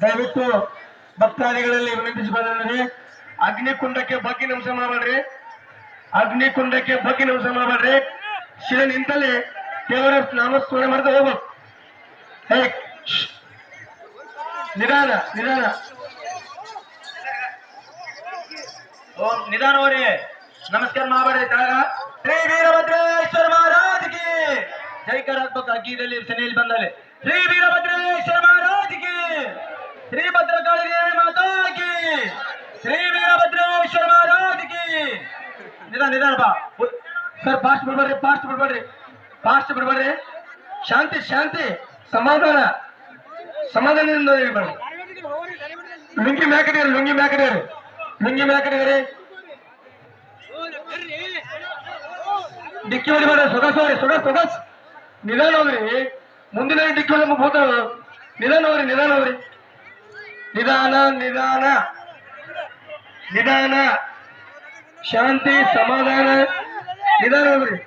ದಯವಿಟ್ಟು ಭಕ್ತಾದಿಗಳಲ್ಲಿ ವಿನಂತಿಸಿಕೊಳ್ಳಿ, ಅಗ್ನಿಕುಂಡಕ್ಕೆ ಬಗ್ಗೆ ನಮಸ್ಕಾರ ಮಾಡಬೇಡ್ರಿ. ಅಗ್ನಿಕುಂಡಕ್ಕೆ ಬಗ್ಗೆ ನಮಸ್ಕಾರ ಮಾಡಬೇಡ್ರಿ. ಶಿಲೆ ನಿಂತಲ್ಲಿ ದೇವರ ನಾಮಸ್ಮರಣೆ ಮಾಡಿದ್ರೆ ಹೋಗ್ಬೇಕು. ಹೇ ನಿಧಾನ ನಿಧಾನ ನಿಧಾನವರೇ, ನಮಸ್ಕಾರ ಮಾಡಬೇಡ್ರಿ. ಶ್ರೀ ವೀರಭದ್ರೇಶ್ವರ ಮಹಾರಾಜ್ಗೆ ಜೈಕರಾತ್ಮಕ ಅಗ್ಗಿದಲ್ಲಿ ಸೆನೆಯಲ್ಲಿ ಬಂದಲ್ಲಿ ಶ್ರೀ ವೀರಭದ್ರೇಶ್ವರ ಮಹಾರಾಜ್ಗೆ, ಶ್ರೀ ಭದ್ರಕಾಳಿಗೆ ಮಾತಾಗಿ, ಶ್ರೀ ವೀರಭದ್ರೇಶ್ವರ ಮಹಾರಾಜ್ಗೆ. ನಿಧಾನ ಬಾ ಸರ್, ಫಾಸ್ಟ್ ಬಿಡ್ಬೇಡ್ರಿ, ಫಾಸ್ಟ್ ಬಿಡ್ಬೇಡ್ರಿ, ಫಾಸ್ಟ್ ಬಿಡ್ಬೇಡ್ರಿ. ಶಾಂತಿ ಶಾಂತಿ, ಸಮಾಧಾನ ಸಮಾಧಾನದಿಂದ ಇರ್ಬೇಡ್ರಿ. ಲುಂಗಿ ಮ್ಯಾಕಡಿಯರಿ, ಲುಂಗಿ ಮ್ಯಾಕಡಿಯರಿ, ಲುಂಗಿ ಮ್ಯಾಕಡಿಯರಿ. ಡಿಕ್ಕಿ ಹೊಡಿಬೇಡ್ರಿ, ಸೊಗಸ್ ನಿಧಾನ ಹೋಗ್ರಿ. ಮುಂದಿನ ಡಿಕ್ಕಿ ಹೊಡಿ ಹೋದ ನಿಧಾನ ಹೋಗ್ರಿ, ನಿಧಾನ ಹೋಗ್ರಿ, ನಿಧಾನ ನಿಧಾನ ನಿಧಾನ, ಶಾಂತಿ ಸಮಾಧಾನ, ನಿಧಾನ ಹೋಗ್ರಿ.